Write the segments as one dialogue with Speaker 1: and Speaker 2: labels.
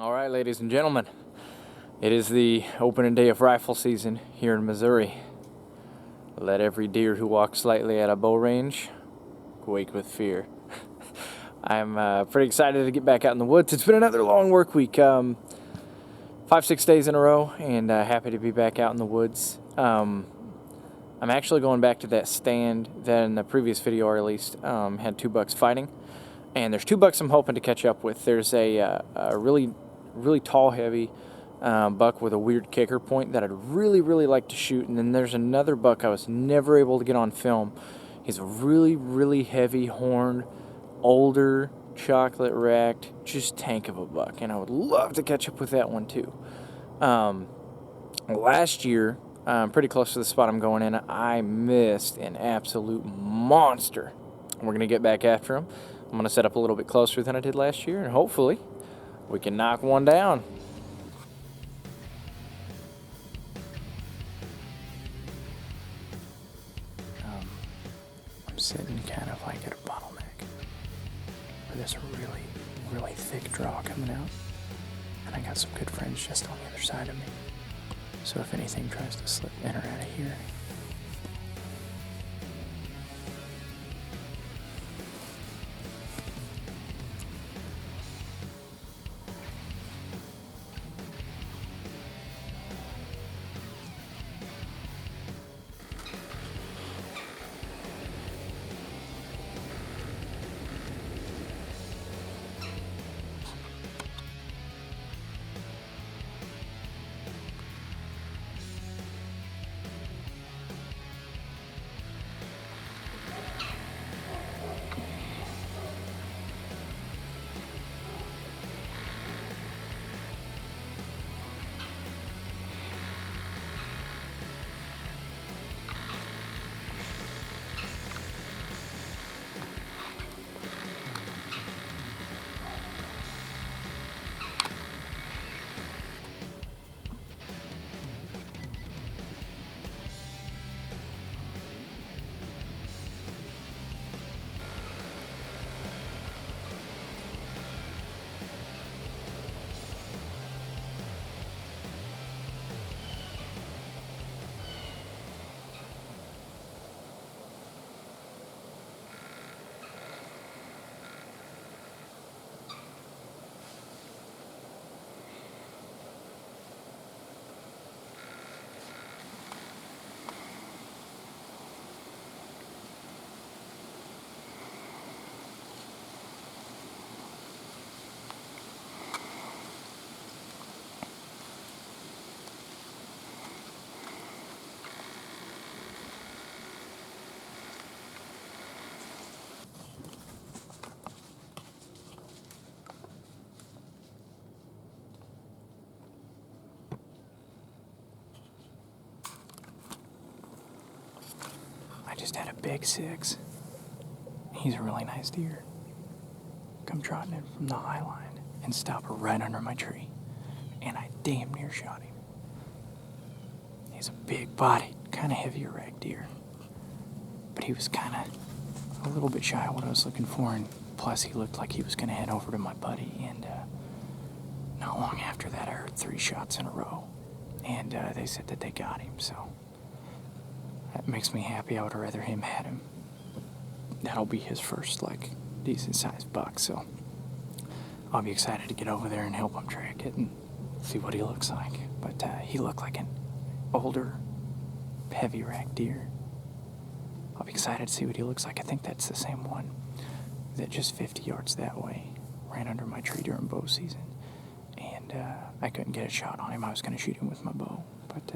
Speaker 1: All right, ladies and gentlemen, it is the opening day of rifle season here in Missouri. Let every deer who walks slightly out of bow range quake with fear. I'm pretty excited to get back out in the woods. It's been another long work week, 5-6 days in a row, and happy to be back out in the woods. I'm actually going back to that stand that in the previous video I released had 2 bucks fighting. And there's 2 bucks I'm hoping to catch up with. There's a really tall, heavy buck with a weird kicker point that I'd really like to shoot. And then there's another buck I was never able to get on film. He's a really heavy horned, older, chocolate racked, just tank of a buck. And I would love to catch up with that one too. Last year, pretty close to the spot I'm going in, I missed an absolute monster. We're going to get back after him. I'm going to set up a little bit closer than I did last year, and hopefully we can knock one down. I'm sitting kind of like at a bottleneck where there's a really thick draw coming out, and I got some good friends just on the other side of me. So if anything tries to slip in or out of here, I just had a big 6. He's a really nice deer. Come trotting in from the high line and stop right under my tree. And I damn near shot him. He's a big bodied, kind of heavier rack deer. But he was kind of a little bit shy of what I was looking for, and plus he looked like he was going to head over to my buddy. And not long after that I heard 3 shots in a row. And they said that they got him, so that makes me happy. I would rather him had him. That'll be his first, decent sized buck, so I'll be excited to get over there and help him track it and see what he looks like. But he looked like an older, heavy rack deer. I'll be excited to see what he looks like. I think that's the same one that just 50 yards that way ran under my tree during bow season. And I couldn't get a shot on him. I was going to shoot him with my bow, but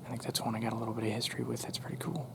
Speaker 1: I think that's one I got a little bit of history with. That's pretty cool.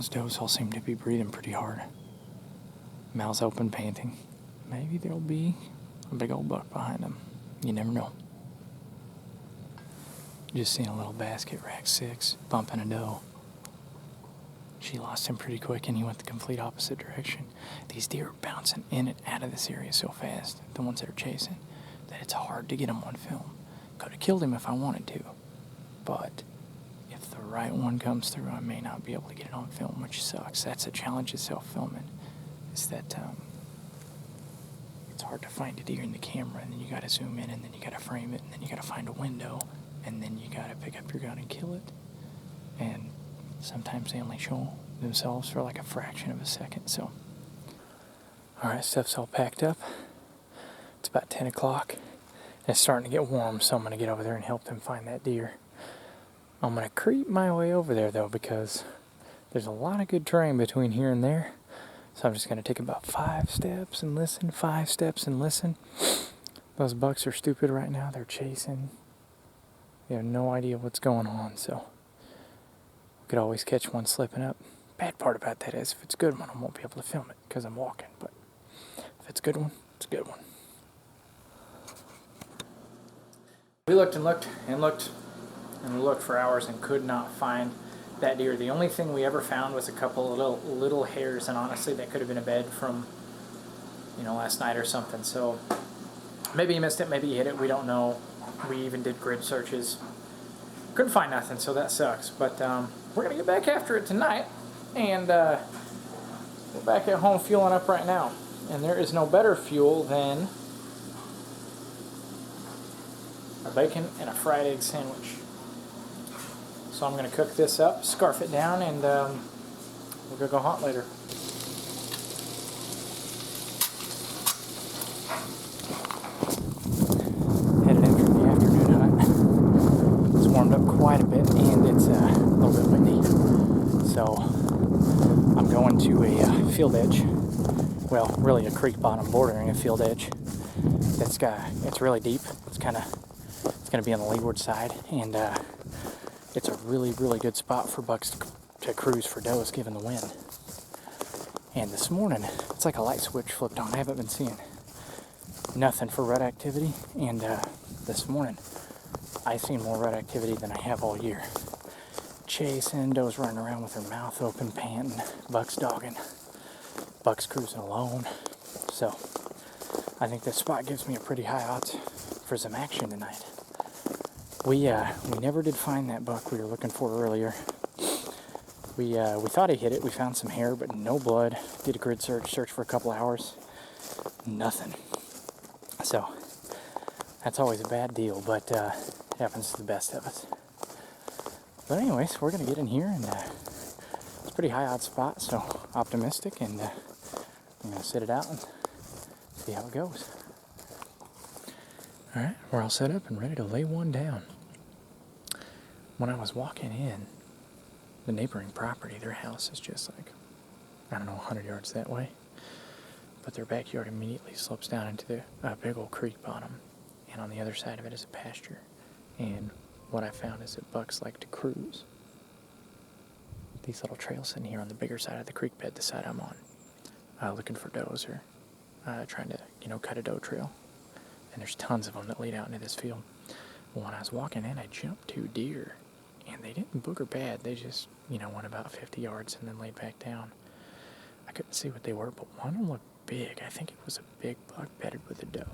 Speaker 1: Those does all seem to be breathing pretty hard. Mouths open, panting. Maybe there'll be a big old buck behind them. You never know. Just seen a little basket rack 6 bumping a doe. She lost him pretty quick and he went the complete opposite direction. These deer are bouncing in and out of this area so fast, the ones that are chasing, that it's hard to get them on film. Could have killed him if I wanted to, but if the right one comes through, I may not be able to get it on film, which sucks. That's a challenge of self-filming, is that it's hard to find a deer in the camera, and then you got to zoom in, and then you got to frame it, and then you got to find a window, and then you got to pick up your gun and kill it. And sometimes they only show themselves for like a fraction of a second. So, alright, stuff's all packed up. It's about 10 o'clock. And it's starting to get warm, so I'm going to get over there and help them find that deer. I'm going to creep my way over there, though, because there's a lot of good terrain between here and there. So I'm just going to take about 5 steps and listen, 5 steps and listen. Those bucks are stupid right now. They're chasing. They have no idea what's going on, so could always catch one slipping up. Bad part about that is if it's a good one, I won't be able to film it because I'm walking, but if it's a good one, it's a good one. We looked and looked and looked and looked for hours and could not find that deer. The only thing we ever found was a couple of little hairs, and honestly that could have been a bed from, last night or something. So maybe he missed it, maybe he hit it, we don't know. We even did grid searches. Couldn't find nothing, so that sucks. But we're going to get back after it tonight, and we're back at home fueling up right now. And there is no better fuel than a bacon and a fried egg sandwich. So I'm going to cook this up, scarf it down, and we're going to go hunt later. Headed in from the afternoon hunt. It's warmed up quite a bit, and it's a little bit windy. So I'm going to a field edge. Well, really a creek bottom bordering a field edge. It's really deep. It's going to be on the leeward side, and it's a really, really good spot for bucks to cruise for does given the wind. And this morning, it's like a light switch flipped on. I haven't been seeing nothing for rut activity, and this morning I've seen more rut activity than I have all year. Chasing, does running around with their mouth open, panting, bucks dogging, bucks cruising alone. So I think this spot gives me a pretty high odds for some action tonight. We never did find that buck we were looking for earlier. We thought he hit it. We found some hair, but no blood. Did a grid search for a couple hours. Nothing. So that's always a bad deal, but it happens to the best of us. But anyways, we're gonna get in here, and it's a pretty high odds spot, so optimistic, and I'm gonna sit it out and see how it goes. Alright, we're all set up and ready to lay one down. When I was walking in, the neighboring property, their house is just like, 100 yards that way. But their backyard immediately slopes down into a big old creek bottom. And on the other side of it is a pasture. And what I found is that bucks like to cruise these little trails in here on the bigger side of the creek bed, the side I'm on, looking for does or trying to, cut a doe trail. And there's tons of them that lead out into this field. Well, when I was walking in, I jumped 2 deer, and they didn't booger bad. They just, went about 50 yards and then laid back down. I couldn't see what they were, but one of them looked big. I think it was a big buck bedded with a doe.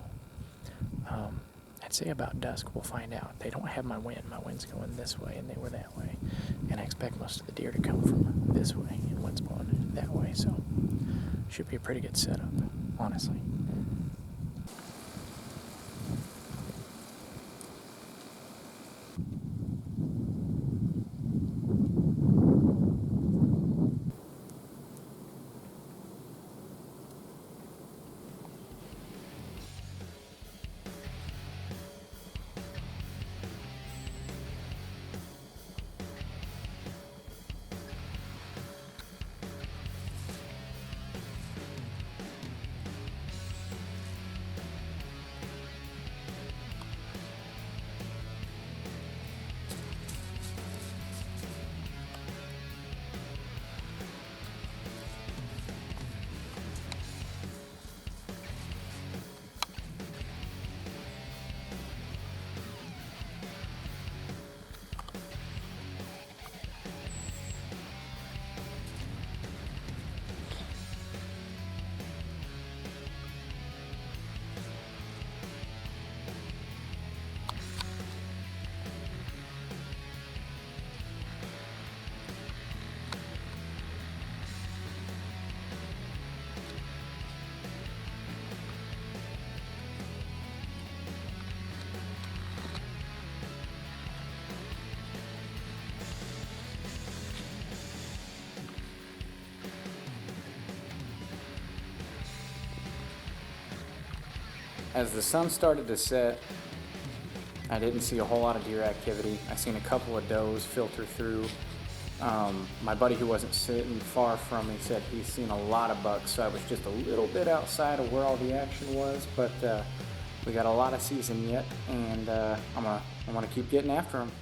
Speaker 1: I'd say about dusk we'll find out. They don't have my wind. My wind's going this way, and they were that way. And I expect most of the deer to come from this way, and wind's blowing that way. So should be a pretty good setup, honestly.
Speaker 2: As the sun started to set, I didn't see a whole lot of deer activity. I seen a couple of does filter through. My buddy who wasn't sitting far from me said he's seen a lot of bucks, so I was just a little bit outside of where all the action was, but we got a lot of season yet, and I'm gonna keep getting after them.